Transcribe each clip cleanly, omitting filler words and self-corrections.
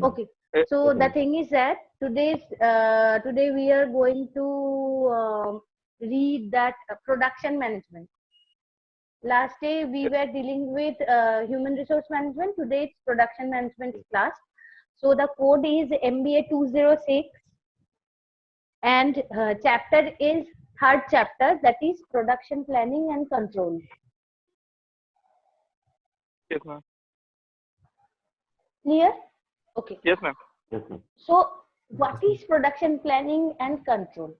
Okay. So the thing is that today we are going to read that production management. Last day we were dealing with human resource management. Today it's production management class. So the code is MBA 206 and chapter is third chapter, that is production planning and control. Yes, ma'am. Clear? Okay. Yes, ma'am. So what is production planning and control?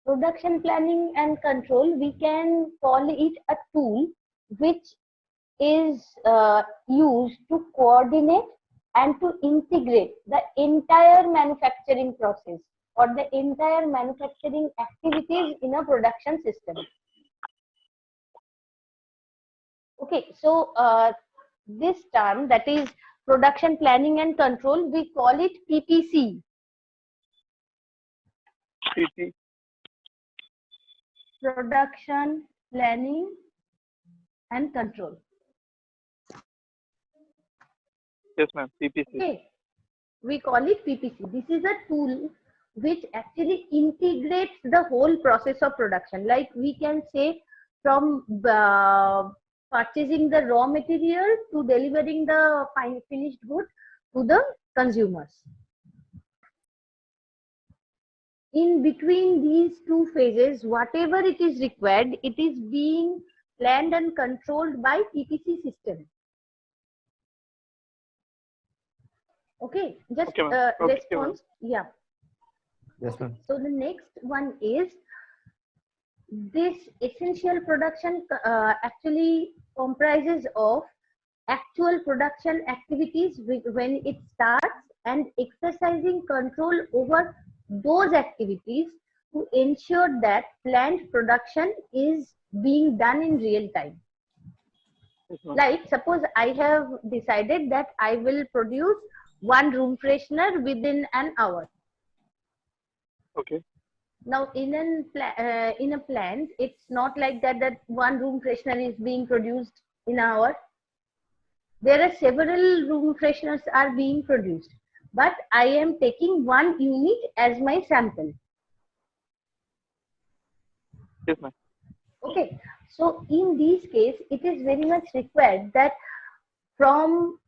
Production planning and control, we can call it a tool which is used to coordinate and to integrate the entire manufacturing process or the entire manufacturing activities in a production system. Okay, so this term, that is production planning and control, we call it PPC. PP. Production planning and control. Yes, ma'am. PPC. Okay, we call it PPC. This is a tool which actually integrates the whole process of production. Like we can say from purchasing the raw material to delivering the finished good to the consumers. In between these two phases, whatever it is required, it is being planned and controlled by PPC system. Okay, just Okay, response. Yeah. Yes, ma'am. So the next one is this essential production actually comprises of actual production activities when it starts and exercising control over those activities to ensure that planned production is being done in real time. Yes, ma'am. Like suppose I have decided that I will produce one room freshener within an hour. Okay. Now in a plant, it's not like that one room freshener is being produced in an hour. There are several room fresheners are being produced, but I am taking one unit as my sample. Yes, ma'am. Okay, so in this case, it is very much required that from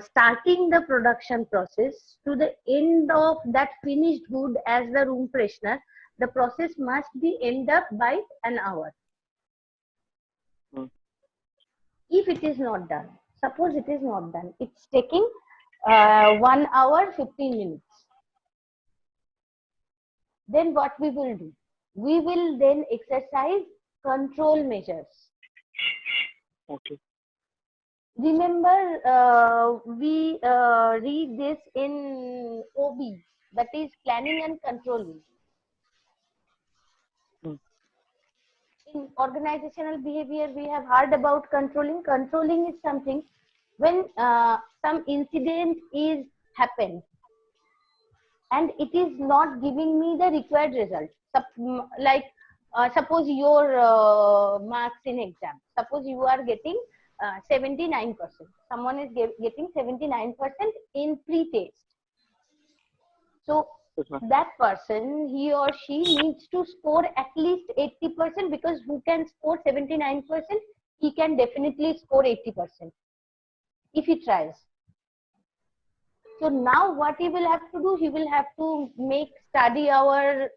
starting the production process to the end of that finished good as the room freshener, the process must be end up by an hour. If it is not done, suppose it is not done, it's taking 1 hour 15 minutes. Then what we will do? We will then exercise control measures. Okay. Remember, we read this in OB, that is planning and controlling. In organizational behavior, we have heard about controlling. Controlling is something when some incident is happened and it is not giving me the required result. Like suppose your marks in exam. Suppose you are getting 79%. Someone is getting 79% in pre-test. So that person, he or she needs to score at least 80%, because who can score 79%, he can definitely score 80% if he tries. So now what he will have to do, he will have to make study hour,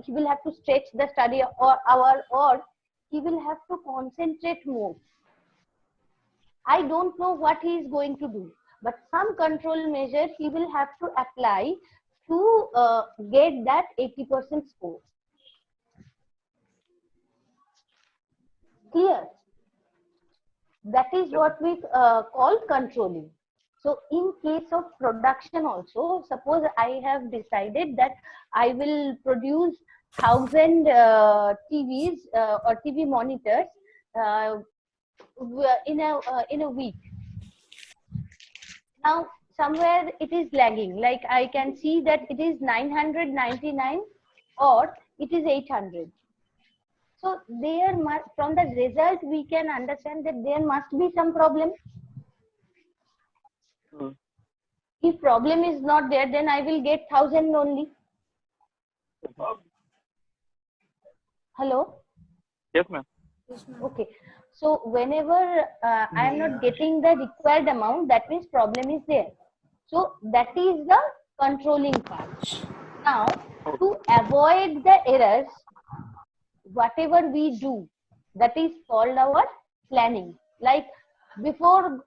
he will have to stretch the study hour, or he will have to concentrate more. I don't know what he is going to do, but some control measure he will have to apply to get that 80% score. Clear? That is what we call controlling. So in case of production also, suppose I have decided that I will produce 1,000 TVs or TV monitors in a week. Now somewhere it is lagging, like I can see that it is 999 or it is 800. So there must, from the result we can understand that there must be some problem. If problem is not there, then I will get 1000 only. Hello? Yes, ma'am. Okay. So whenever I am not getting the required amount, that means problem is there. So that is the controlling part. Now, to avoid the errors, whatever we do, that is called our planning. Like before,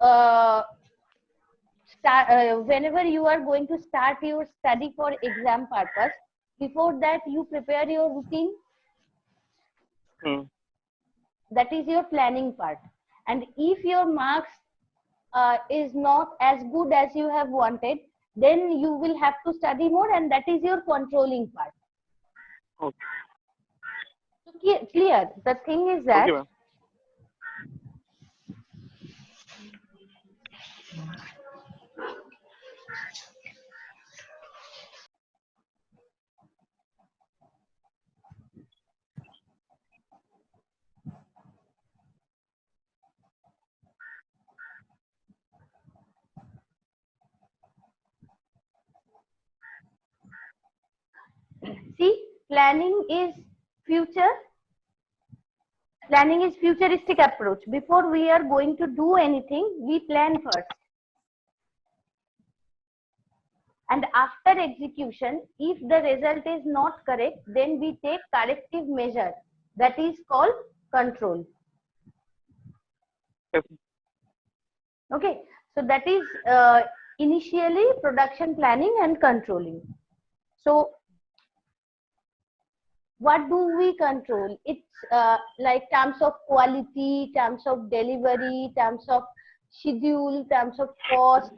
whenever you are going to start your study for exam purpose, before that you prepare your routine. That is your planning part. And if your marks is not as good as you have wanted, then you will have to study more, and that is your controlling part. Okay. So clear. The thing is that Okay, ma'am. see, planning is futuristic approach. Before we are going to do anything, we plan first. And after execution, if the result is not correct, then we take corrective measure. That is called control. Yes. Okay, so that is initially production planning and controlling. So what do we control? It's like terms of quality, terms of delivery, terms of schedule, terms of cost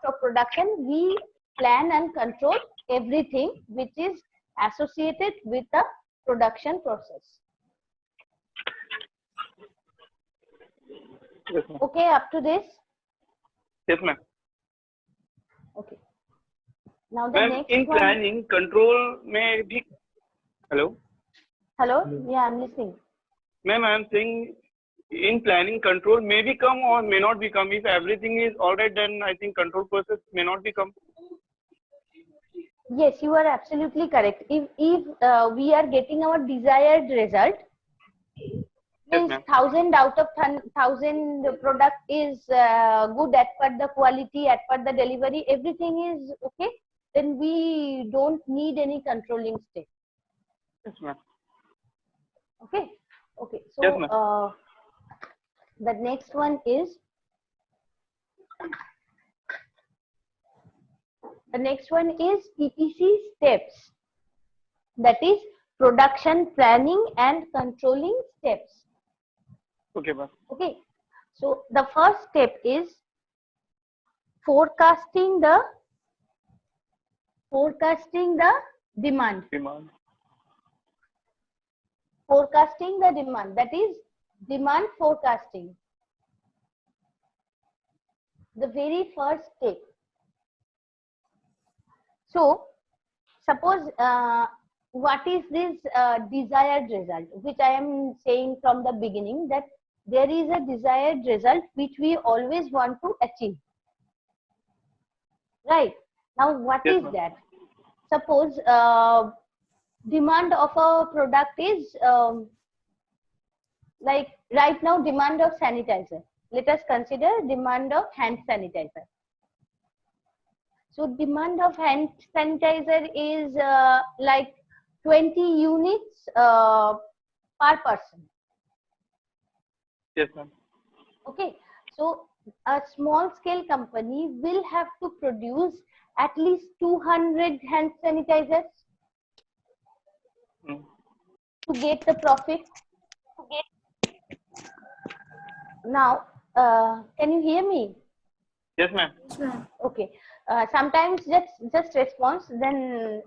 of production. We plan and control everything which is associated with the production process. Yes, ma'am. Okay, up to this? Yes, ma'am. Okay. Now the Ma'am, next in one. planning, control may be. Hello? Hello? Yeah, I'm listening. Ma'am, I am saying in planning, control may become or may not become. If everything is all right, then I think control process may not become. Yes, you are absolutely correct. If we are getting our desired result, means 1000 out of 1000 product is good as per the quality, as per the delivery, everything is okay, then we don't need any controlling step. Yes, ma'am. Okay. Okay. So Yes, ma'am. the next one is PPC steps. That is production planning and controlling steps. Okay, ma'am. Okay. So the first step is forecasting the demand. Forecasting the demand. That is demand forecasting. The very first step. So suppose what is this desired result, which I am saying from the beginning, that there is a desired result which we always want to achieve. Right. Now what Yes, is ma'am. that? Suppose demand of a product is like right now demand of sanitizer. Let us consider demand of hand sanitizer. So demand of hand sanitizer is like 20 units per person. Yes, ma'am. Okay. So a small scale company will have to produce at least 200 hand sanitizers to get the profit. Now, can you hear me? Yes, ma'am. Okay. Sometimes just response, then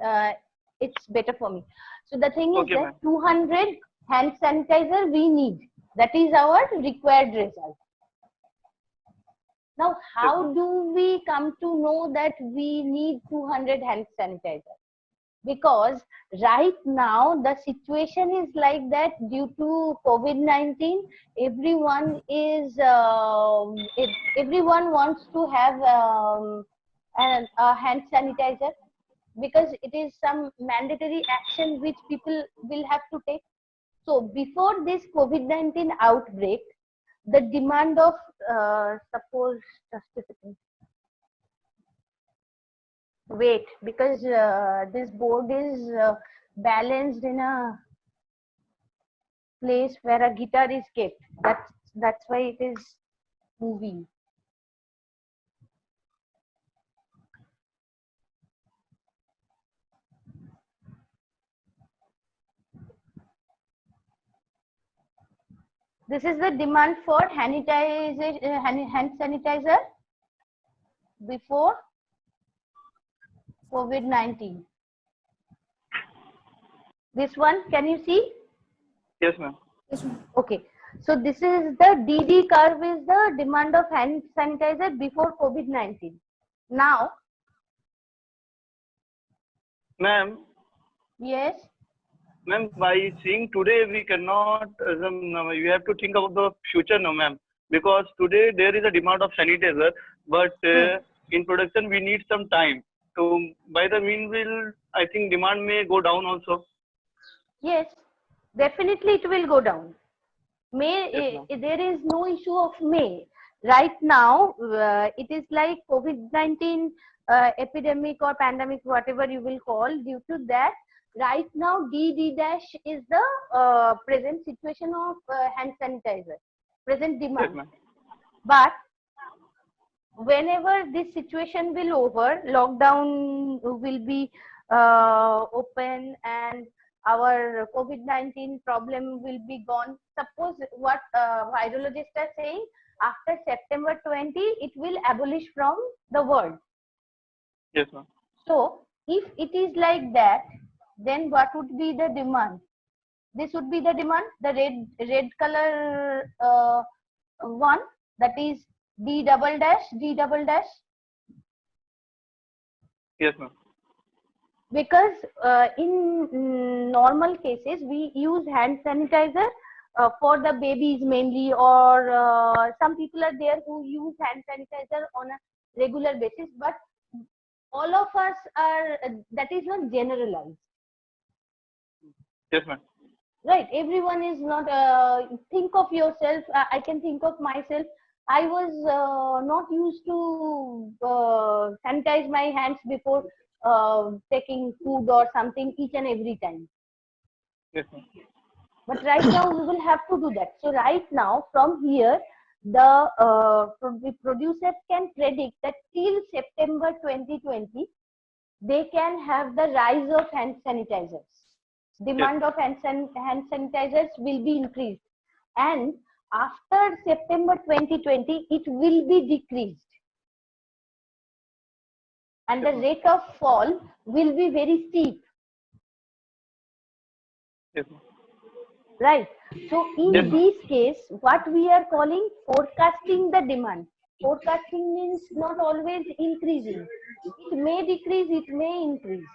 it's better for me. So the thing is Okay, that ma'am. 200 hand sanitizer we need. That is our required result. Now, how ma'am. do we come to know that we need 200 hand sanitizer? Because right now the situation is like that due to COVID-19, everyone wants to have and hand sanitizer, because it is some mandatory action which people will have to take. So before this COVID-19 outbreak, the demand of suppose just a second. Wait, because this board is balanced in a place where a guitar is kept. That's why it is moving. This is the demand for hand sanitizer before COVID-19. This one, can you see? Yes, ma'am. Okay. So this is the DD curve, is the demand of hand sanitizer before COVID-19. Now, Ma'am, yes. ma'am, by seeing today, we cannot, you have to think about the future now, ma'am. Because today there is a demand of sanitizer, but in production we need some time. So by the meanwhile, I think demand may go down also. Yes, definitely it will go down. Yes, There is no issue of May. Right now, it is like COVID-19 epidemic or pandemic, whatever you will call. Due to that, right now DD dash is the present situation of hand sanitizer, present demand. Yes, ma'am. But whenever this situation will over, lockdown will be open and our COVID-19 problem will be gone. Suppose what virologists are saying, after September 20, it will abolish from the world. Yes, ma'am. So if it is like that, then what would be the demand? This would be the demand, the red color one, that is D double dash. Yes, ma'am. Because in normal cases we use hand sanitizer for the babies mainly, or some people are there who use hand sanitizer on a regular basis, but all of us are, that is not generalized. Yes, ma'am. Right, everyone is not, think of yourself, I can think of myself. I was not used to sanitize my hands before taking food or something each and every time. Yes, ma'am. But right now we will have to do that. So right now, from here, the producers can predict that till September 2020, they can have the rise of hand sanitizers. Demand of hand sanitizers will be increased, and after September 2020, it will be decreased, and the rate of fall will be very steep. Yes, ma'am. Right. So in Yes, ma'am. this case, what we are calling forecasting the demand. Forecasting means not always increasing. It may decrease, it may increase.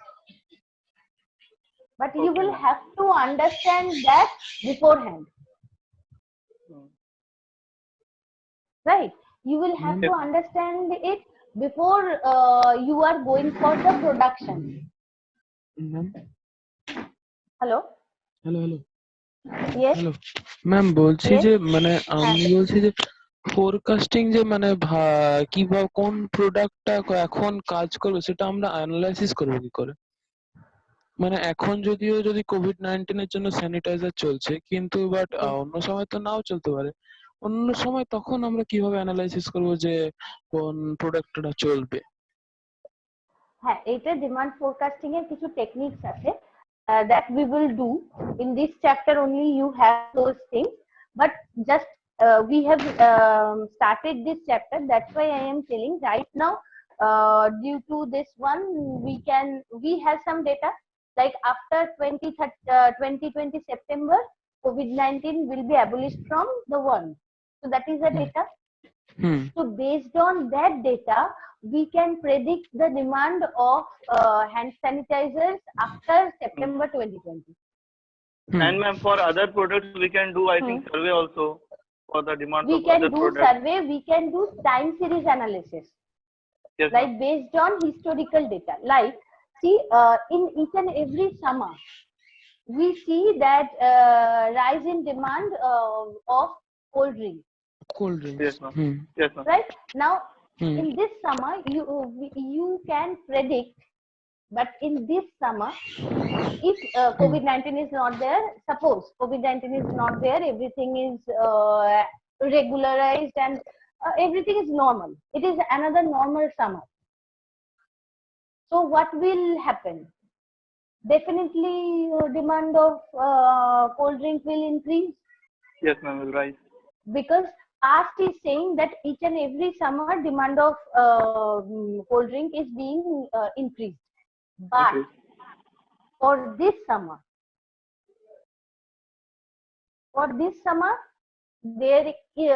But you Okay, will ma'am. have to understand that beforehand. Right. You will have to understand it before you are going for the production. Hello? Hello Yes. Hello ma'am বলছি Yes. যে মানে আমি বলছি যে forecasting যে মানে কিভাবে কোন প্রোডাক্টটা এখন কাজ করবে সেটা আমরা অ্যানালাইসিস করব কি করে? মানে এখন যদি কোভিড-19 এর জন্য স্যানিটাইজার চলছে, কিন্তু বাট অন্য সময় তো নাও চলতে পারে। অন্য সময় তখন আমরা কিভাবে অ্যানালাইসিস করব যে কোন প্রোডাক্টটা চলবে? হ্যাঁ, এটা ডিমান্ড ফোরকাস্টিং এর কিছু টেকনিক্স আছে that we will do in this chapter. Only you have those things, but just we have started this chapter, that's why I am telling right now. Due to this one, we have some data like after 2020 September, COVID-19 will be abolished from the world. So that is the data. So based on that data, we can predict the demand of hand sanitizers after September 2020. And ma'am, for other products, we can do, I think, survey also for the demand We of can other do products. survey, we can do time series analysis. Yes, like ma'am. based on historical data. Like, see, in each and every summer, we see that rise in demand of cold drink, Cold drinks. Yes, ma'am. Yes, ma'am. right? Now, Hmm. in this summer, you can predict, but in this summer, if COVID-19 is not there, suppose COVID-19 is not there, everything is regularized and everything is normal. It is another normal summer. So what will happen? Definitely, demand of cold drink will increase, Yes, ma'am. Will rise. because past is saying that each and every summer demand of cold drink is being increased. But Increase. for this summer, there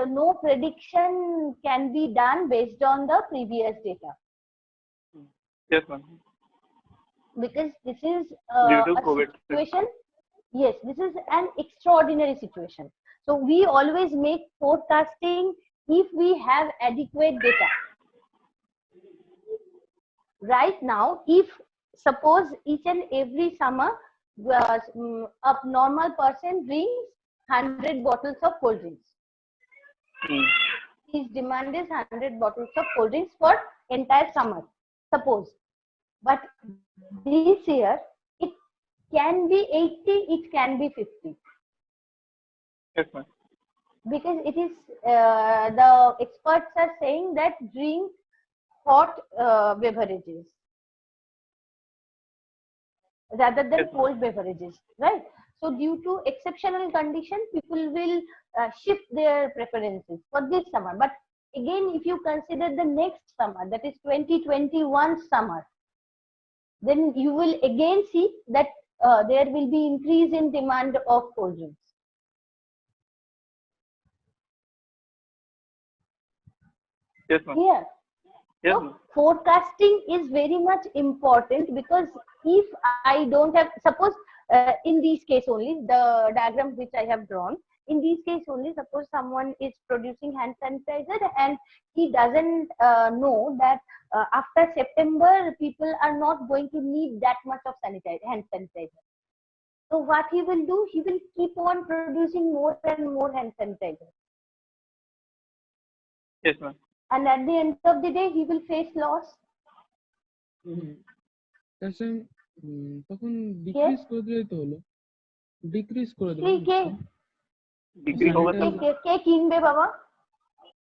no prediction can be done based on the previous data, Yes, ma'am. because this is Due to a COVID. situation. Yes, this is an extraordinary situation. So we always make forecasting if we have adequate data. Right now, if suppose each and every summer a normal person drinks 100 bottles of cold drinks, Hmm. his demand is 100 bottles of cold drinks for entire summer, suppose. But this year, it can be 80, it can be 50, Yes, ma'am. because it is the experts are saying that drink hot beverages rather than Yes, ma'am. cold beverages, right? So due to exceptional condition, people will shift their preferences for this summer. But again, if you consider the next summer, that is 2021 summer, then you will again see that there will be increase in demand of cold drinks. Yes, ma'am. Here, Yes, so ma'am. forecasting is very much important, because if I don't have, suppose in this case only, the diagram which I have drawn, in this case only, suppose someone is producing hand sanitizer and he doesn't know that after September people are not going to need that much of hand sanitizer. So what he will do, he will keep on producing more and more hand sanitizer. Yes, ma'am. And at the end of the day, he will face loss. তখন decrease করে দিলেই তো হলো, decrease করে দিলাম কে Degree होगा কে तब কে কে কিনবে বাবা,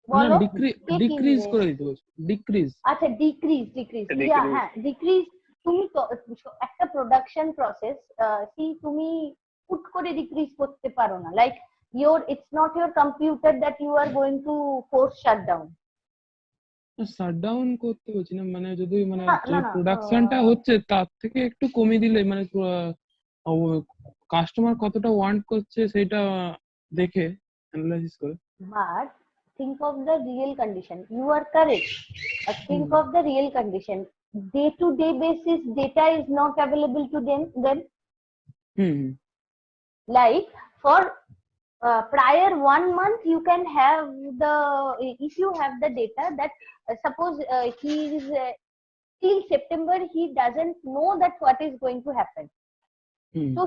না বলো, কে ডিক্রিজ কিনবে? করে দিতে বলছি, ডিক্রিজ। আচ্ছা, ডিক্রিজ Decrease. ইয়া, হ্যাঁ, ডিক্রিজ। তুমি একটা প্রোডাকশন প্রসেস তুমি হুট করে ডিক্রিজ করতে পারো না, like it's not your computer that you are going to force shutdown. Shutdown করতে বলছি না, মানে যদি মানে না, যে না, প্রোডাকশনটা হচ্ছে তার থেকে একটু কমিয়ে দিলে, মানে কাস্টমার কতটা ওয়ান্ট করছে সেটা দেখে অ্যানালাইসিস করে। But think of the real condition. You are correct. Think of the real condition. Day to day basis, data is not available to them. Like for prior 1 month, you can have if you have the data that suppose he is till September, he doesn't know that what is going to happen. So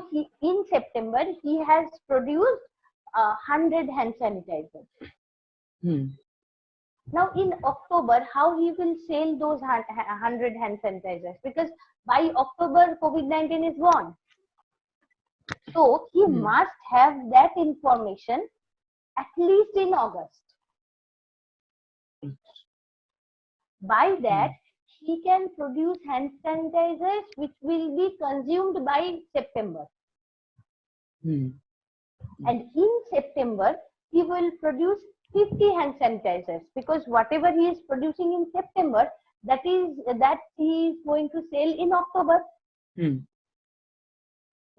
in September, he has produced 100 hand sanitizers. Now in October, how he will sell those 100 hand sanitizers? Because by October, COVID-19 is gone. So he must have that information at least in August. By that, he can produce hand sanitizers which will be consumed by September. And in September, he will produce 50 hand sanitizers, because whatever he is producing in September, that he is going to sell in October.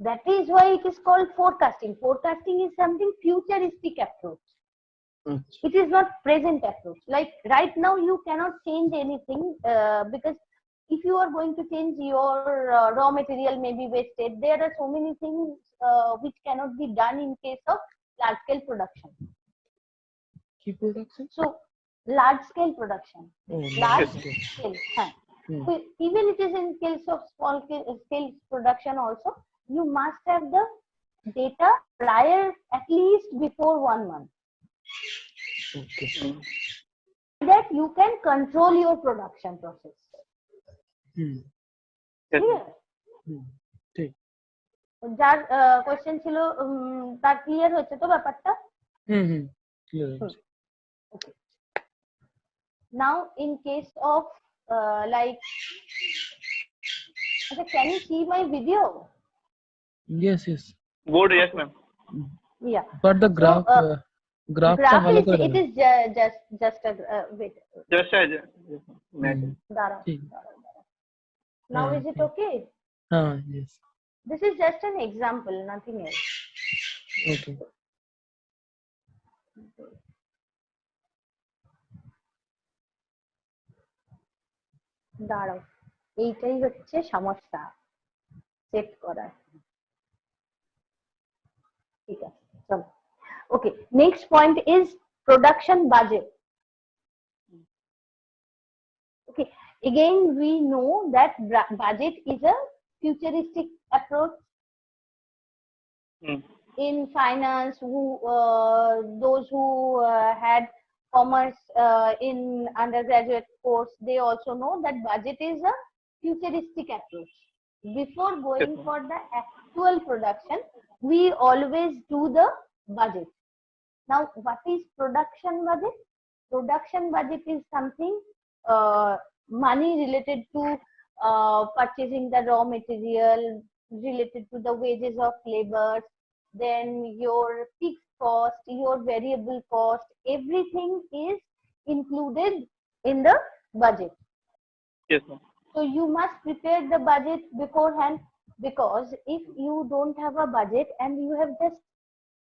That is why it is called forecasting. Forecasting is something futuristic approach. It is not present approach. Like right now, you cannot change anything because if you are going to change your raw material may be wasted. There are so many things which cannot be done in case of large scale production. কি production? So large scale production. Oh, Large okay. scale. Huh. Hmm. So even it is in case of small scale production also, you must have the data prior at least before 1 month. Okay. That you can control your production process. Hmm. Yes, Clear? Hmm. ঠিক। যার question ছিল তার clear হচ্ছে তো ব্যাপারটা? হুম হুম clear হচ্ছে। Okay. Now in case of like, okay, can you see my video? Yes, yes. board, yes, ma'am. Yeah. But the graph, So, graph টা graph ভালো is, করে it দেখাও। is just a wait. Just as হুম, দাঁড়াও, ঠিক। দাঁড়াও. Now হ্যাঁ, is it ঠিক। okay? হ্যাঁ, yes. This is just an example, nothing else. Okay. দাঁড়াও, এইটাই হচ্ছে সমস্যা সেট করার। ঠিক আছে, চলো। Okay, next point is production budget. Okay, again we know that budget is a futuristic approach Hmm. in finance. Those who had commerce in undergraduate course, they also know that budget is a futuristic approach. Before going Yes, for the actual production, we always do the budget. Now, what is production budget? Production budget is something money related to purchasing the raw material, related to the wages of labor, then your fixed cost, your variable cost, everything is included in the budget. Yes, ma'am. So you must prepare the budget beforehand, because if you don't have a budget and you have just,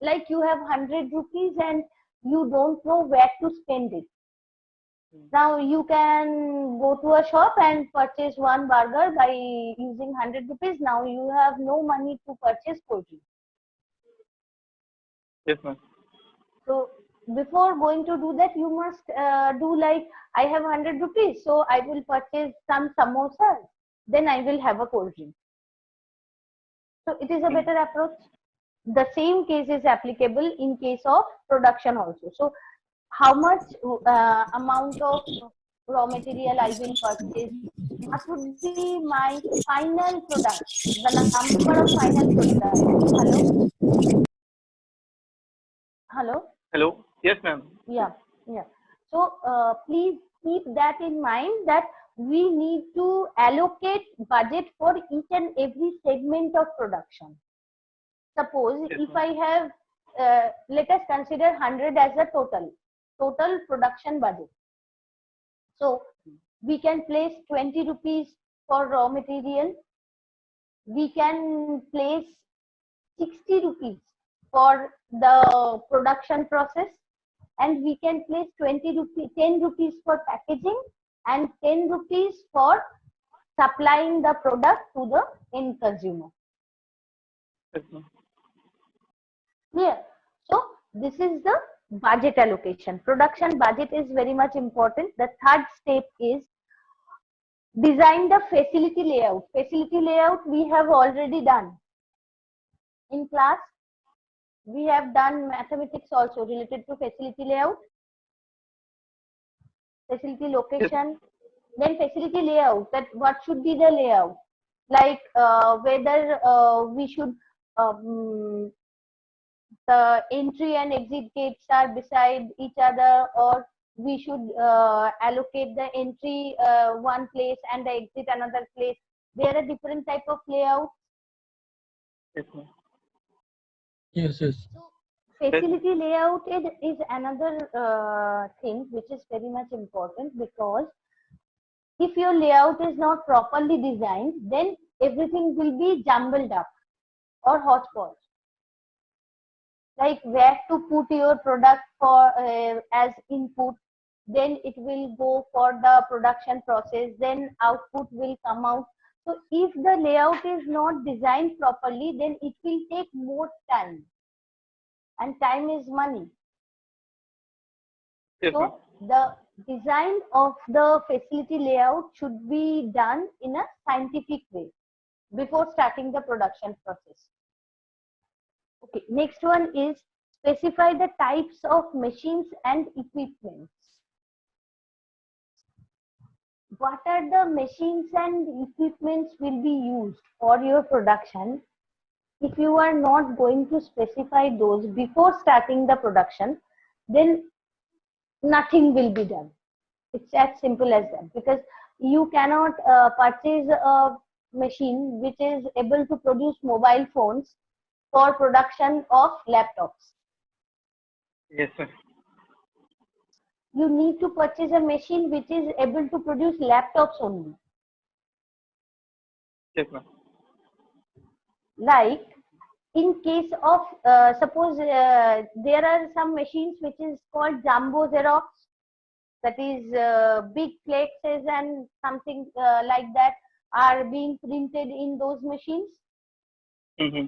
like, you have 100 rupees and you don't know where to spend it. Now you can go to a shop and purchase one burger by using 100 rupees. Now you have no money to purchase cold drink. Yes, ma'am. So before going to do that, you must do like, I have 100 rupees, so I will purchase some samosas, then I will have a cold drink. So it is a better approach. The same case is applicable in case of production also. So how much amount of raw material I will purchase, what would be my final product, the number of final product. Hello. Hello. Yes, ma'am. Yeah. So please keep that in mind, that we need to allocate budget for each and every segment of production. Suppose Yes, if ma'am. I have, let us consider 100 as a total production budget. So we can place 20 rupees for raw material. We can place 60 rupees for the production process, and we can place 10 rupees for packaging, and 10 rupees for supplying the product to the end consumer. Yes, ma'am. Clear? So this is the budget allocation. Production budget is very much important. The third step is design the facility layout. Facility layout we have already done in class. We have done mathematics also related to facility layout, facility location, then facility layout, that what should be the layout, like whether we should the entry and exit gates are beside each other, or we should allocate the entry one place and the exit another place. There are different type of layouts. Yes, ma'am. Yes, yes. So facility layout is another thing which is very much important, because if your layout is not properly designed, then everything will be jumbled up or hodgepodge. Like where to put your product for as input, then it will go for the production process, then output will come out. So if the layout is not designed properly, then it will take more time, and time is money. Yes, So ma'am. the design of the facility layout should be done in a scientific way before starting the production process. Okay, next one is specify the types of machines and equipments. What are the machines and equipments will be used for your production? If you are not going to specify those before starting the production, then nothing will be done. It's as simple as that, because you cannot purchase a machine which is able to produce mobile phones for production of laptops. Yes, sir. You need to purchase a machine which is able to produce laptops only. Yes, ma'am. Like in case of suppose there are some machines which is called jumbo xerox, that is big flexes and something like that are being printed in those machines. Mm-hmm.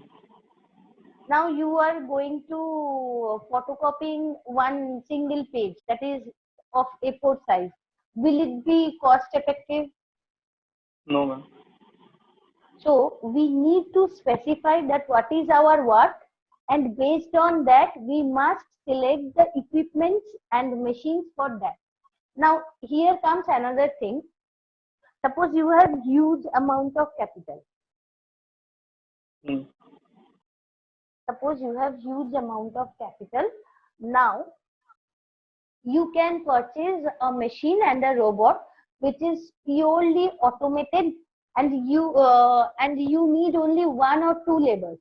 Now you are going to photocopying one single page that is of A4 size. Will it be cost effective? No, ma'am. So we need to specify that what is our work, and based on that we must select the equipments and machines for that. Now here comes another thing. Suppose you have huge amount of capital. Mm. Suppose you have huge amount of capital. Now you can purchase a machine and a robot which is purely automated, and you need only 1 or 2 laborers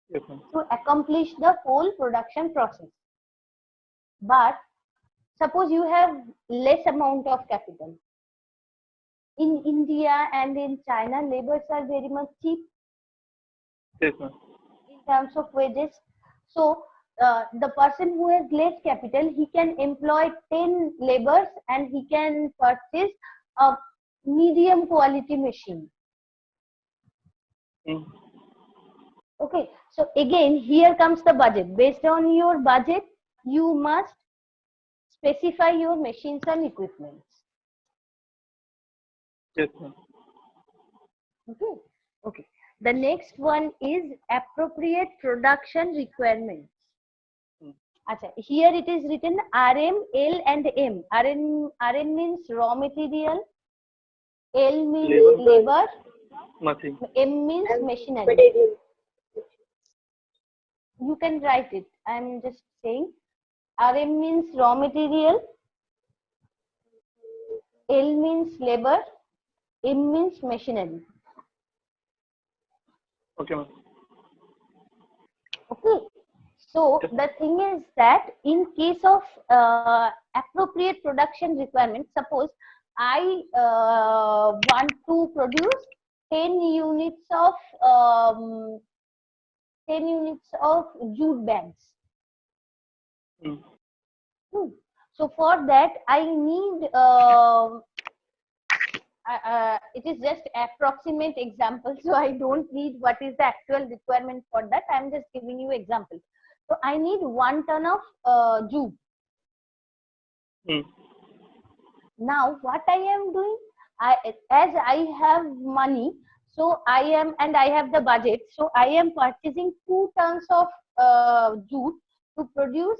Yes, ma'am. to accomplish the whole production process. But suppose you have less amount of capital. In India and in China, laborers are very much cheap Yes, ma'am. in terms of wages. So the person who has less capital, he can employ 10 laborers and he can purchase a medium quality machine. Mm. Okay, so again here comes the budget. Based on your budget, you must specify your machines and equipments. Yes, ma'am. Okay, okay. The next one is appropriate production requirements. Mm. Acha, here it is written RM, L and M. RM means raw material, L means labor, Nothing. M means machinery. You can write it. I'm just saying. RM means raw material, L means labor, M means machinery. Okay, ma'am. Okay. So the thing is that in case of appropriate production requirements, suppose I want to produce 10 units of 10 units of jute bags. Mm. So for that I need it is just approximate example, so I don't need what is the actual requirement for that. I am just giving you example. So I need 1 ton of jute. Mm. Now what I am doing, as I have money, so I am, and I have the budget, so I am purchasing 2 tons of jute to produce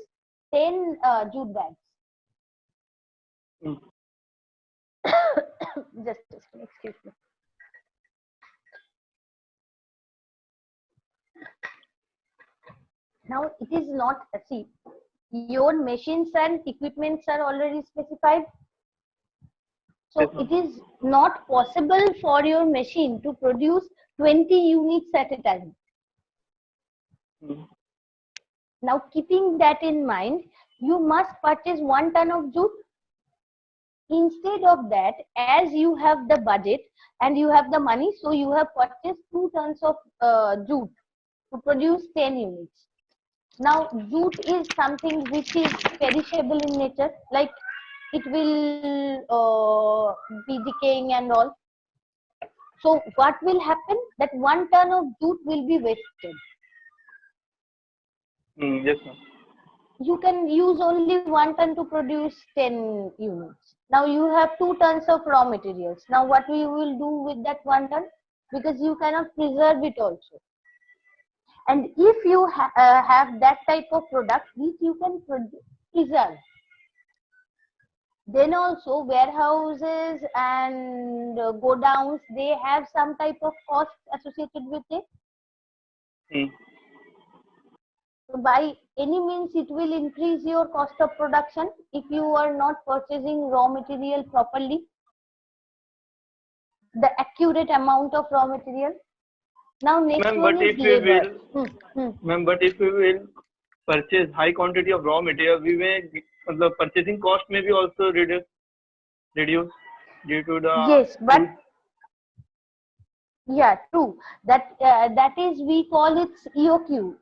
10 jute bags. Mm. Just a second, excuse me. Now it is not, see, your machines and equipments are already specified. So Yes, ma'am. it is not possible for your machine to produce 20 units at a time. Mm. Now keeping that in mind, you must purchase 1 ton of jute. Instead of that, as you have the budget and you have the money, so you have purchased 2 tons of jute to produce 10 units. Now jute is something which is perishable in nature, like it will be decaying and all. So what will happen? That 1 ton of jute will be wasted. Mm. Yes, ma'am. you can use only 1 ton to produce 10 units. Now you have 2 tons of raw materials. Now what we will do with that 1 ton? Because you cannot preserve it also. And if you have that type of product which you can preserve, then also warehouses and godowns, they have some type of cost associated with it. So by any means it will increase your cost of production if you are not purchasing raw material properly, the accurate amount of raw material. Now next one is labor. Ma'am, but if we will purchase high quantity of raw material, we may, the purchasing cost may be also reduced due to the. Yes, but yeah, true. That is, we call it EOQ.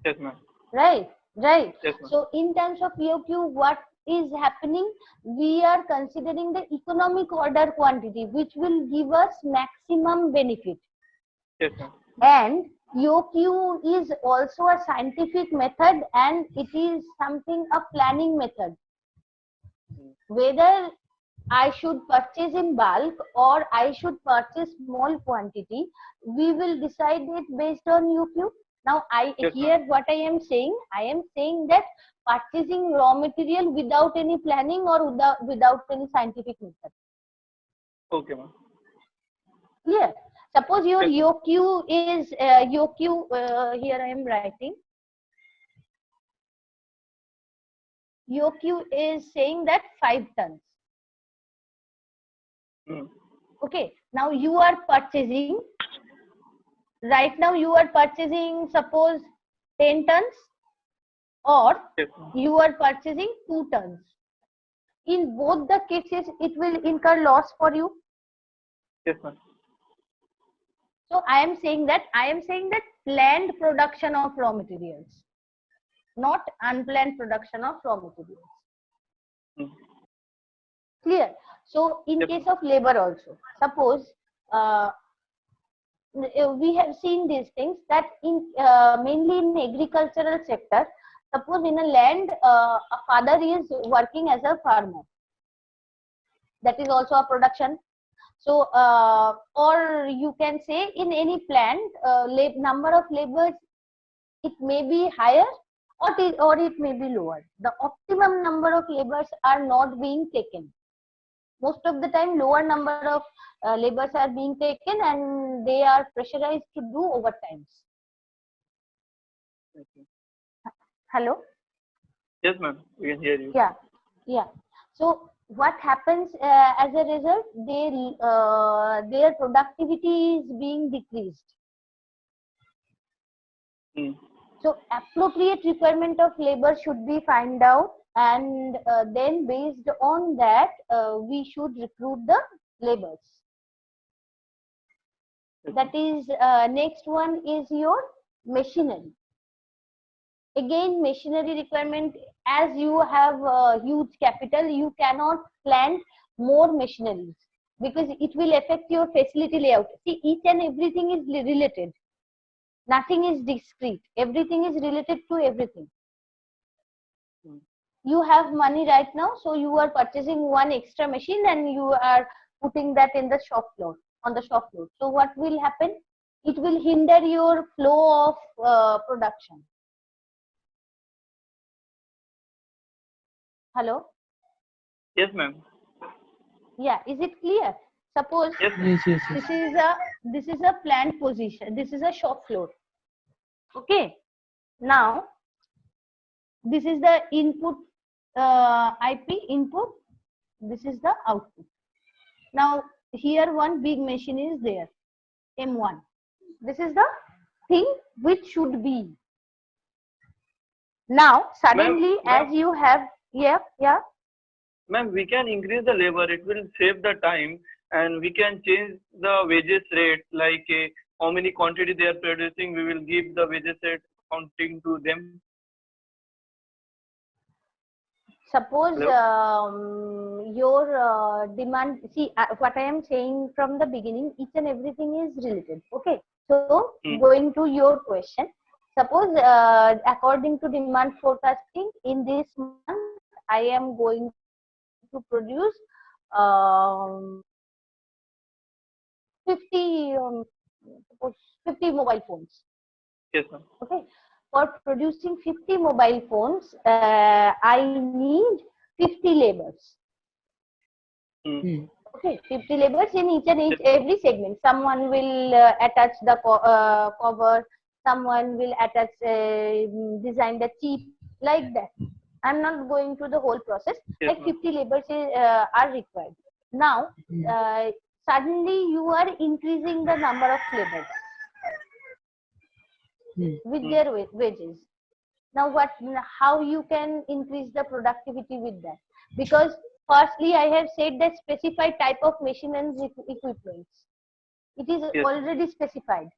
Yes, ma'am. Right. Yes, ma'am. So in terms of EOQ, what is happening? We are considering the economic order quantity, which will give us maximum benefit. Yes, ma'am. And EOQ is also a scientific method, and it is something a planning method. Whether I should purchase in bulk or I should purchase small quantity, we will decide it based on EOQ. Now, what I am saying that purchasing raw material without any planning or without any scientific method. Okay, ma'am. Clear? Suppose your EOQ is here I am writing. EOQ is saying that 5 tons. Okay. Now you are purchasing. Right now you are purchasing, suppose 10 tons, or you are purchasing 2 tons. In both the cases, it will incur loss for you. Yes, ma'am. So I am saying that planned production of raw materials, not unplanned production of raw materials. Clear? So in case of labor also, suppose we have seen these things that in mainly in agricultural sector, suppose in a land a father is working as a farmer, that is also a production. So or you can say in any plant, number of laborers, it may be higher or it may be lower. The optimum number of laborers are not being taken. Most of the time lower number of laborers are being taken, and they are pressurized to do overtimes. Hello? Yes, ma'am. We can hear you. Yeah. So what happens as a result? Their productivity is being decreased. So appropriate requirement of labor should be found out, and then based on that we should recruit the laborers. That is next one is your machinery. Again, machinery requirement, as you have huge capital, you cannot plant more machineries because it will affect your facility layout. See, each and everything is related. Nothing is discrete. Everything is related to everything. You have money right now, so you are purchasing one extra machine and you are putting that in the shop floor, on the shop floor. So what will happen? It will hinder your flow of production. Hello? Yes, ma'am. Yeah, is it clear? Suppose Yes. this is a plant position. This is a shop floor. Okay. Now this is the input IP input. This is the output. Now here one big machine is there, M1. This is the thing which should be. Now suddenly, as you have, yeah. Ma'am, we can increase the labor. It will save the time, and we can change the wages rate. Like how many quantity they are producing, we will give the wages rate accounting to them. Suppose your demand. See what I am saying from the beginning. Each and everything is related. Okay. So going to your question. Suppose according to demand forecasting, in this month I am going to produce 50 suppose 50 mobile phones. Yes, ma'am. Okay, for producing 50 mobile phones, I need 50 labors. Mm. Okay, 50 labors in each and every segment. Someone will attach the cover, someone will attach, design the chip, like that. I'm not going through the whole process. Yes, Like ma'am. 50 labors are required. Now, suddenly you are increasing the number of labors with their wages. Now, how you can increase the productivity with that? Because firstly, I have said that specified type of machine and equipments. It is Yes. already specified.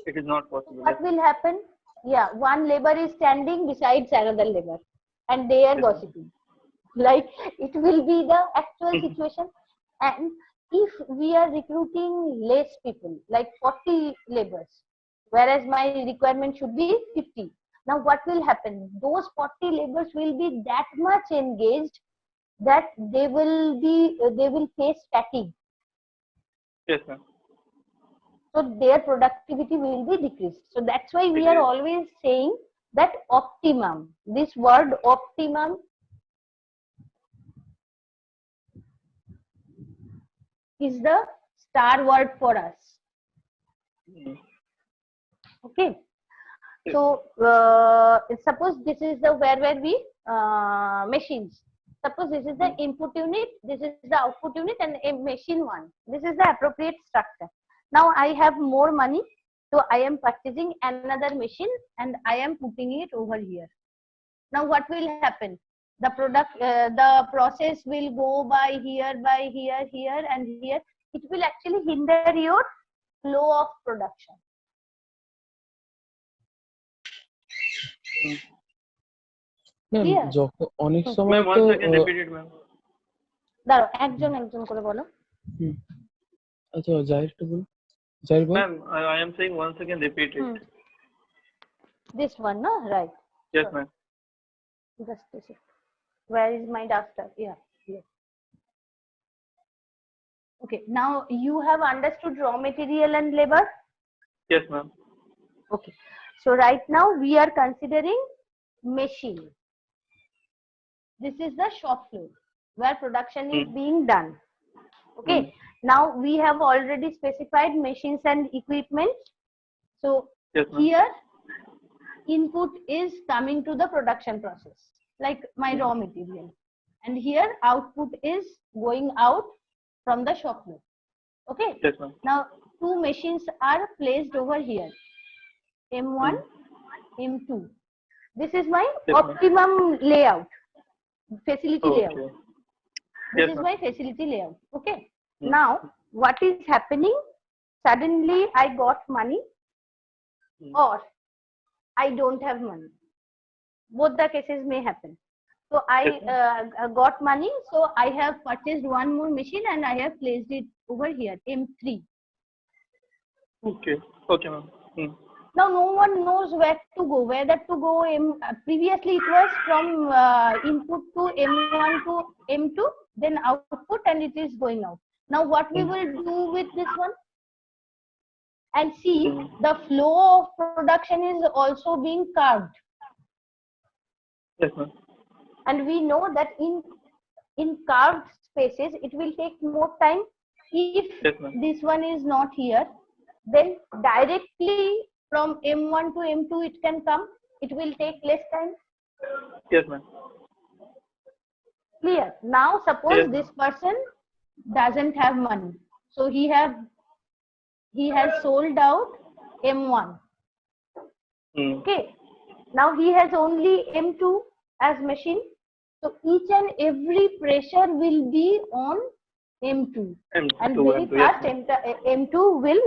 It is not possible. What will happen? Yeah, one labor is standing besides another labor, and they are Yes. gossiping. Like, it will be the actual situation. And if we are recruiting less people, like 40 laborers, whereas my requirement should be 50. Now, what will happen? Those 40 laborers will be that much engaged that they will face fatigue. Yes, ma'am. So their productivity will be decreased. So that's why we are Decreased. always saying that optimum. This word optimum is the star word for us. Okay. Yes. So suppose this is the where we machines. Suppose this is the input unit, this is the output unit, and a machine one. This is the appropriate structure. Now I have more money, so I am purchasing another machine and I am putting it over here. Now what will happen? The process will go by here, here, and here. It will actually hinder your flow of production. Ma'am Clear? যখন অনেক সময় Ma'am, তো once again repeat it, ma'am. দাঁড়াও একজন একজন করে বলো। আচ্ছা জাহির একটু বল, জাহির বল। Ma'am, I am saying once again repeat it. This one, no? Right. Yes, Sure. ma'am. Just a second. Where is my duster? Yeah. Yes. Okay. Now you have understood raw material and labor. Yes, ma'am. Okay. So right now we are considering machine. This is the shop floor where production is being done. Okay. Now we have already specified machines and equipment. So Yes, ma'am. here input is coming to the production process, like my raw material, and here output is going out from the shop floor. Okay. Yes, ma'am. Now two machines are placed over here, M1, M2. This is my optimum layout, facility layout. Okay. This Yes, is ma'am. my facility layout. Okay. Now what is happening? Suddenly I got money or I don't have money. Both the cases may happen. So I got money, so I have purchased one more machine and I have placed it over here, M3. Okay. Okay, ma'am. Now no one knows where to go, whether to go. Previously it was from input to M1 to M2, then output, and it is going out. Now what we will do with this one? And see, the flow of production is also being carved. Yes, ma'am. And we know that in carved spaces it will take more time. If Yes, ma'am. this one is not here, then directly from M1 to M2 it can come. It will take less time. Yes, ma'am. Clear? Now suppose Yes. this person doesn't have money, so he has sold out M1. Okay. Now he has only M2 as machine. So each and every pressure will be on M2. And very fast M2 will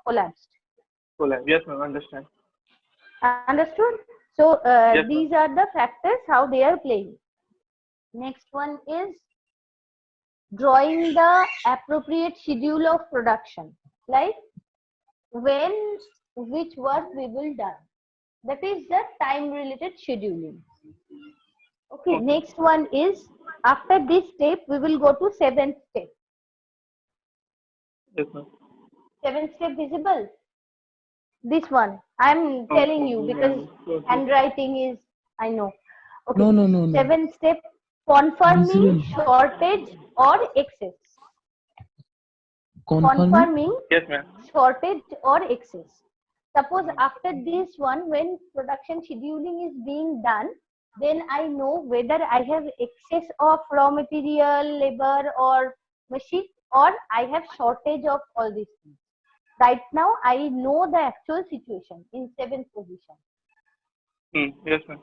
collapse. Yes, ma'am. Understand. Understood? So Yes, these are the factors how they are playing. Next one is drawing the appropriate schedule of production. Like when which work we will done. That is the time related scheduling. Okay, next one is after this step we will go to seventh step. Yes, ma'am. Seventh step visible? This one I'm telling you because handwriting is, I know. Okay. No. Seventh step, confirming Visible. shortage or excess. Confirming Yes, ma'am. shortage or excess. Suppose after this one, when production scheduling is being done, then I know whether I have excess of raw material, labor or machine, or I have shortage of all these things. Right now, I know the actual situation in seventh position. Yes, ma'am.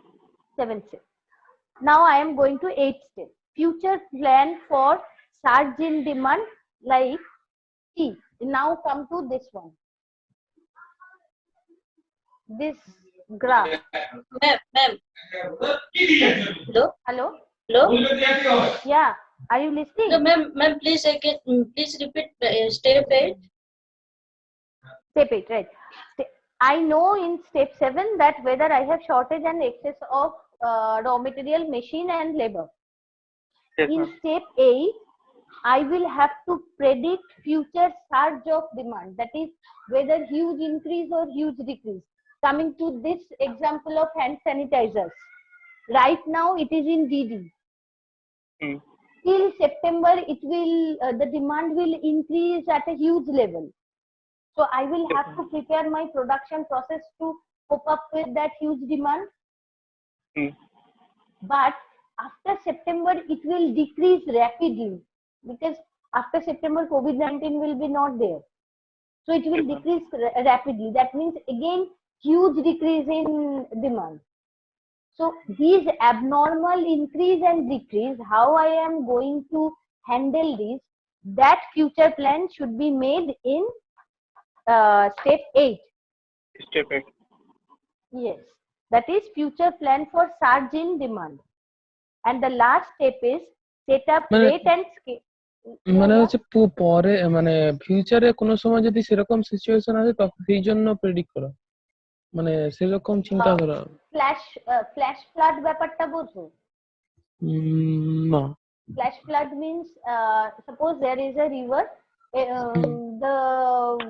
Seventh step. Now I am going to eighth step. Future plan for surge in demand, like see. Now come to this one. This graph. Ma'am. Hello? Hello? Hello? Yeah. Are you listening? No, ma'am, please again, please repeat step 8. Step 8, right. I know in step 7 that whether I have shortage and excess of raw material, machine and labor. Yes, In ma'am. step 8, I will have to predict future surge of demand. That is whether huge increase or huge decrease. Coming to this example of hand sanitizers. Right now it is in DD. Till September, it will the demand will increase at a huge level. So I will have to prepare my production process to cope up with that huge demand. But after September, it will decrease rapidly because after September, COVID-19 will be not there. So it will decrease rapidly. That means again huge decrease in demand. So these abnormal increase and decrease, how I am going to handle this, that future plan should be made in step 8. Step 8. Yes, that is future plan for surge in demand. And the last step is set up rate and scale. মানে হচ্ছে পরে মানে ফিউচারে কোনো সময় যদি সেরকম situation আসে তখন সেই জন্য প্রেডিক্ট করা, মানে সেরকম চিন্তা করা। ফ্ল্যাশ ফ্লাড ব্যাপারটা বোঝো? না। Flash flood means suppose there is a river, the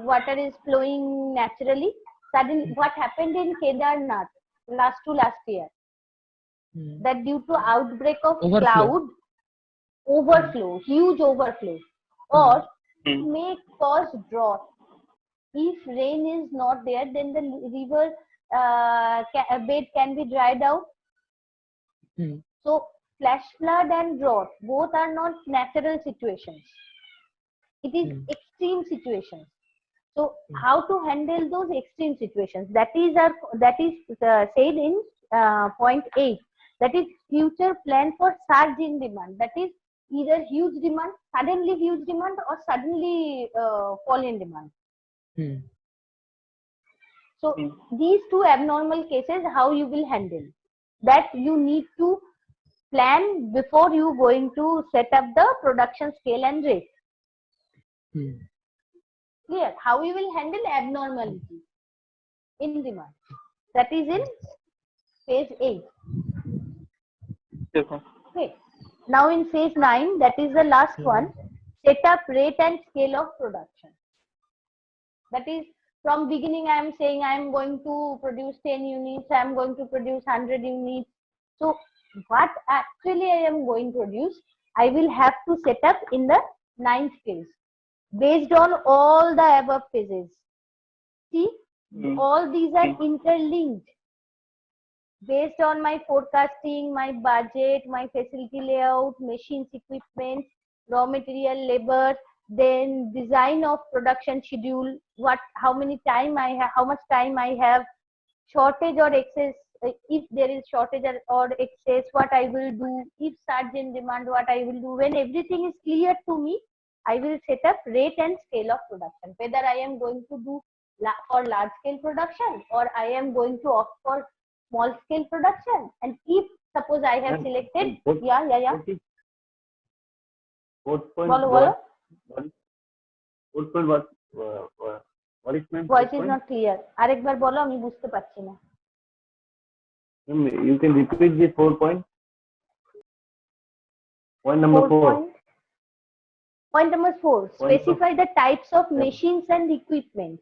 water is flowing naturally. Suddenly, what happened in Kedarnath last year? That due to outbreak of cloud, overflow, huge overflow, or it may cause drought. If rain is not there, then the river bed can be dried out. So flash flood and drought both are not natural situations. It is extreme situations. So how to handle those extreme situations? That is said in point 8. That is future plan for surge in demand. That is either huge demand, suddenly huge demand, or suddenly fall in demand. So these two abnormal cases, how you will handle that, you need to plan before you going to set up the production scale and rate. Clear? How you will handle abnormality in demand. That is in phase 8. Okay. Now in phase 9, that is the last one, set up rate and scale of production. That is from beginning I am saying I am going to produce 10 units, I am going to produce 100 units. So what actually I am going to produce, I will have to set up in the 9th phase based on all the above phases. See, all these are interlinked. Based on my forecasting, my budget, my facility layout, machines, equipment, raw material, labor, then design of production schedule, how much time I have, shortage or excess, if there is shortage or excess, what I will do, if surge in demand, what I will do. When everything is clear to me, I will set up rate and scale of production, whether I am going to do for large scale production or I am going to opt for small scale production. And if suppose I have selected, yeah. Bolo. What is ma'am? Voice is not clear, আরেকবার বলো, আমি বুঝতে পারছি না। You can repeat the 4 point. Point number 4. Point number 4. Point Specify the types of Yeah. machines and equipment.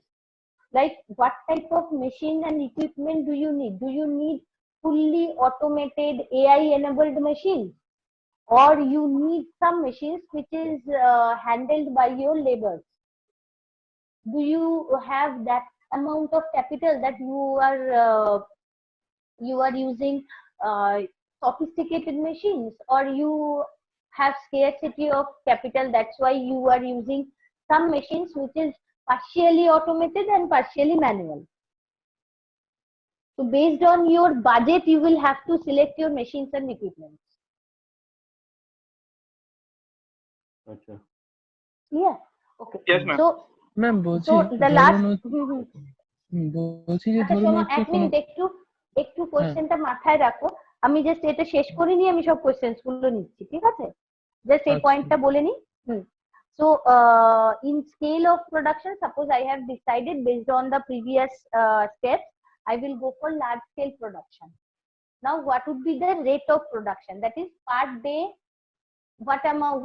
Like what type of machine and equipment do you need? Do you need fully automated AI enabled machines, or you need some machines which is handled by your laborers? Do you have that amount of capital that you are using sophisticated machines, or you have scarcity of capital, that's why you are using some machines which is partially automated and partially manual? So based on your budget, you will have to select your machines and equipment. Acha. Yeah. Okay. Yes, ma'am. So ma'am বলছি the ধরুন last বলছি যে আচ্ছা ধরুন শোনো, হচ্ছে এক কোনো মিনিট, একটু কোশ্চেনটা মাথায় রাখো। আমি জাস্ট এটা শেষ করে নিয়ে আমি সব কোশ্চেন্স গুলো নিচ্ছি, ঠিক আছে? জাস্ট এই আচ্ছা। পয়েন্টটা বলে নি। So in scale of production, suppose I have decided based on the previous steps, I will go for large scale production. Now what would be the rate of production? That is per day,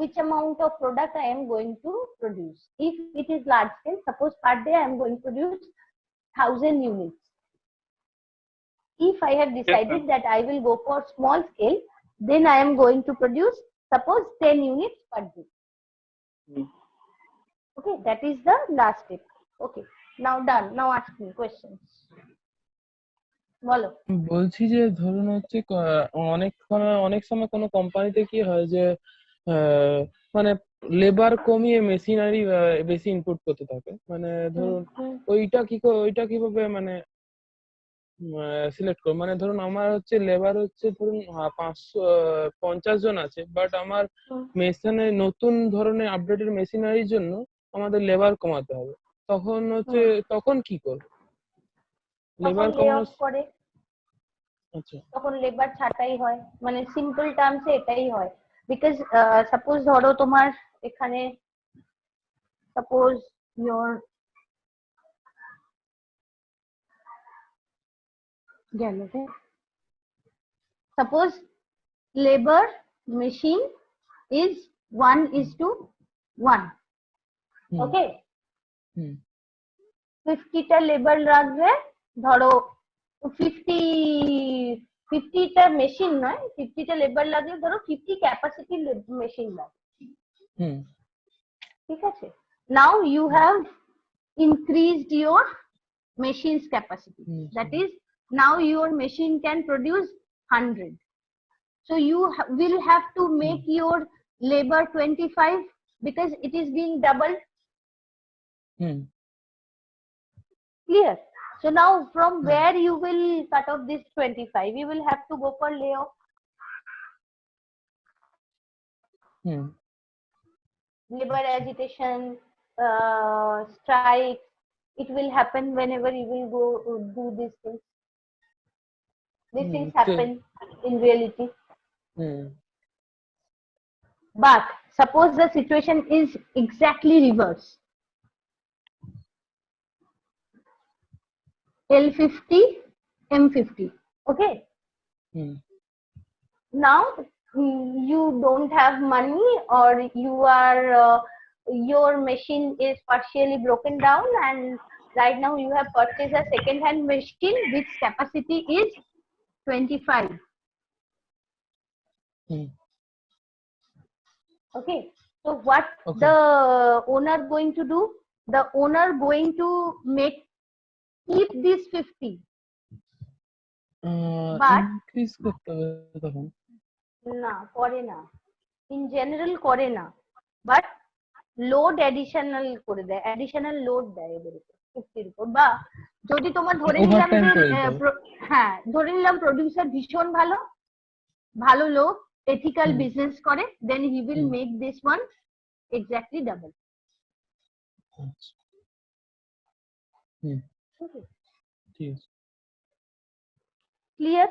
which amount of product I am going to produce. If it is large scale, suppose per day I am going to produce 1000 units. If I have decided that I will go for small scale, then I am going to produce suppose 10 units per day. Okay, that is the last step. Okay, now done. Now ask me questions. বলো। বলছি যে ধরুন হচ্ছে অনেক সময় কোনো কোম্পানিতে কি হয় যে মানে লেবার কমিয়ে মেশিনারি বেশি ইনপুট করতে থাকে, মানে ধরুন ওইটা কিভাবে মানে সিলেক্ট করব? মানে ধরুন আমার হচ্ছে লেবার হচ্ছে ধরুন 550 জন আছে, বাট আমার মেশিনে নতুন ধরনের আপডেটেড মেশিনারির জন্য আমাদের লেবার কমাতে হবে, তখন হচ্ছে তখন কি করব? লেবার কমানো করে, আচ্ছা তখন লেবার ছাঁটাই হয়, মানে সিম্পল টার্মসে এটাই হয়। বিকজ সাপোজ ধরো তোমার এখানে suppose your suppose labor machine is 1:1. Okay, 50টা লেবার লাগবে, ধরো 50টা মেশিন নয়, 50টা লেবার লাগলে ধরো 50 ক্যাপাসিটি মেশিন লাগবে, ঠিক আছে? Now you have increased your machine's capacity. That is, now your machine can produce 100. So you will have to make your labor 25 because it is being doubled. Clear? So now from where you will cut off this 25? You will have to go for layoff. Labor agitation, strike, it will happen whenever you will go do these things. These things happen in reality. But suppose the situation is exactly reverse. L50, M50. Okay. Now you don't have money, or you are your machine is partially broken down, and right now you have purchased a second hand machine which capacity is 25. Okay, so what the owner going to do? The owner going to keep this 50, but increase করতে হবে তখন না করে না, in general করে না, but load additional করে দেয়, অ্যাডিশনাল লোড দেয় এদের উপর 50-র উপর। বা যদি তোমার ধরে নিলাম যে হ্যাঁ, ধরে নিলাম প্রোডিউসার ভীষণ ভালো লোক, এথিক্যাল বিজনেস করে, then he will make this one exactly double. Clear?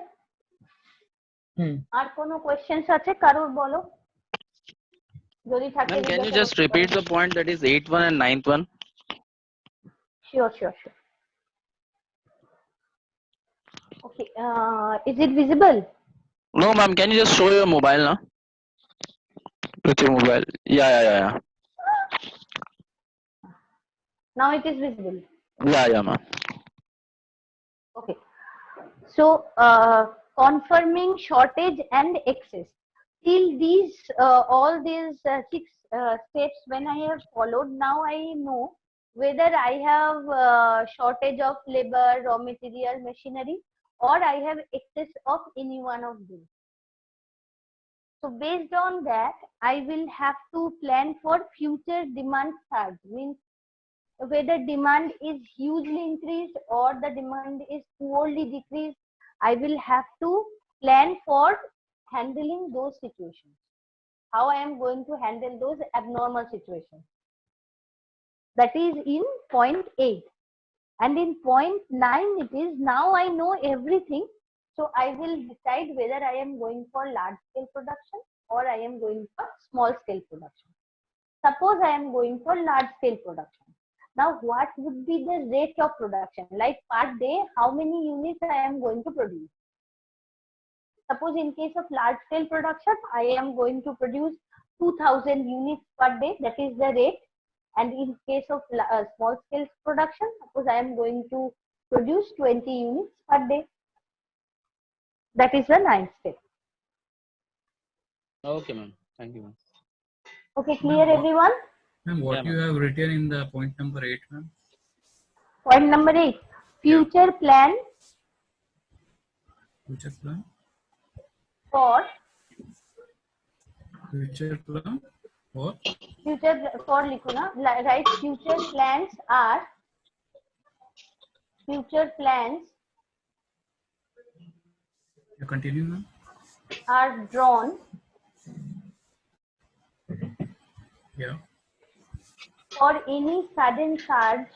আর কোনো কোয়েশ্চেন্স আছে কারোর? বলো যদি থাকে। Ma'am, can you just repeat the point, that is 8th one and 9th one? Sure. Okay. Is it visible? No, ma'am. Can you just show your mobile now? With your mobile. Yeah. Now it is visible. Yeah, ma'am. Okay. So, confirming shortage and excess. Till these, all these six steps, when I have followed, now I know whether I have shortage of labor, raw material, machinery, or I have excess of any one of them. So, based on that, I will have to plan for future demand surge. Means whether demand is hugely increased or the demand is poorly decreased, I will have to plan for handling those situations. How I am going to handle those abnormal situations. That is in point 8. And in point 9, it is now I know everything. So I will decide whether I am going for large scale production or I am going for small scale production. Suppose I am going for large scale production. Now, what would be the rate of production? Like per day, how many units I am going to produce? Suppose in case of large scale production, I am going to produce 2000 units per day. That is the rate. And in case of small scale production, suppose I am going to produce 20 units per day. That is the 9th step. Okay, ma'am. Thank you, ma'am. Okay, clear everyone? Ma'am, what you have written in the point number 8, ma'am? Point number 8, future plan Future plan. for Future plan for future for Likuna, right? Future plans you continue, ma'am. are drawn Yeah. for any sudden surge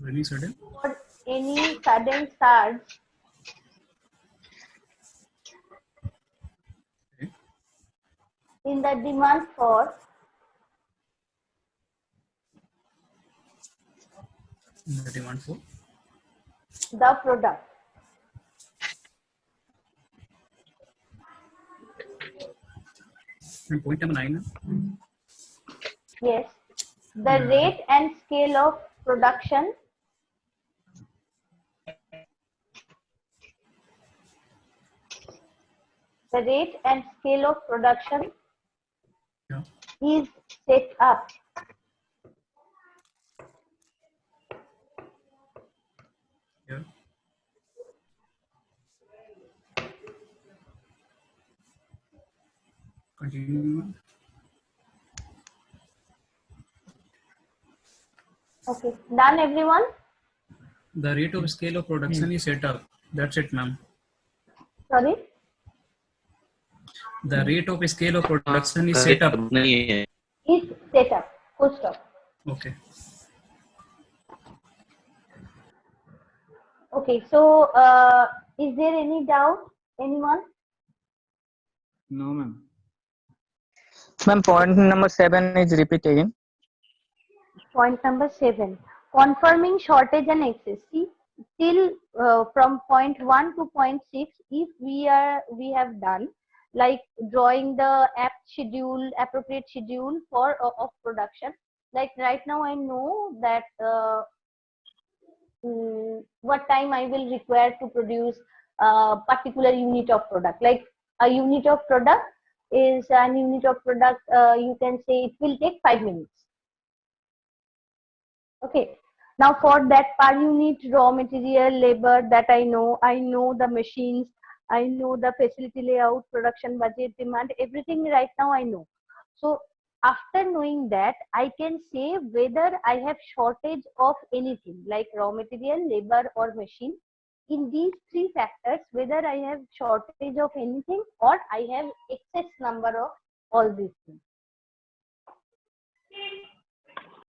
Any sudden. for any sudden surge Okay. in the demand for In the demand for the product. and point number 9, ma'am. Yes, the rate and scale of production Yeah. is set up Yeah. Continue, ma'am. Okay, done everyone? The rate of scale of production is set up. That's it, ma'am. Sorry? The rate of scale of production is set up. Is set up. Full stop. Okay. Okay, so is there any doubt? Anyone? No, ma'am. Ma'am, point number 7 is repeat again. Point number 7, confirming shortage and excess. See, till from point 1 to point 6, if we have done like drawing the appropriate schedule for of production. Like right now, I know that what time I will require to produce a particular unit of product. Like a unit of product is an unit of product. You can say it will take 5 minutes. Okay. Now for that per unit raw material, labor that I know the machines, I know the facility layout, production budget, demand, everything right now I know. So after knowing that, I can say whether I have shortage of anything like raw material, labor or machine. In these 3 factors, whether I have shortage of anything or I have excess number of all these things.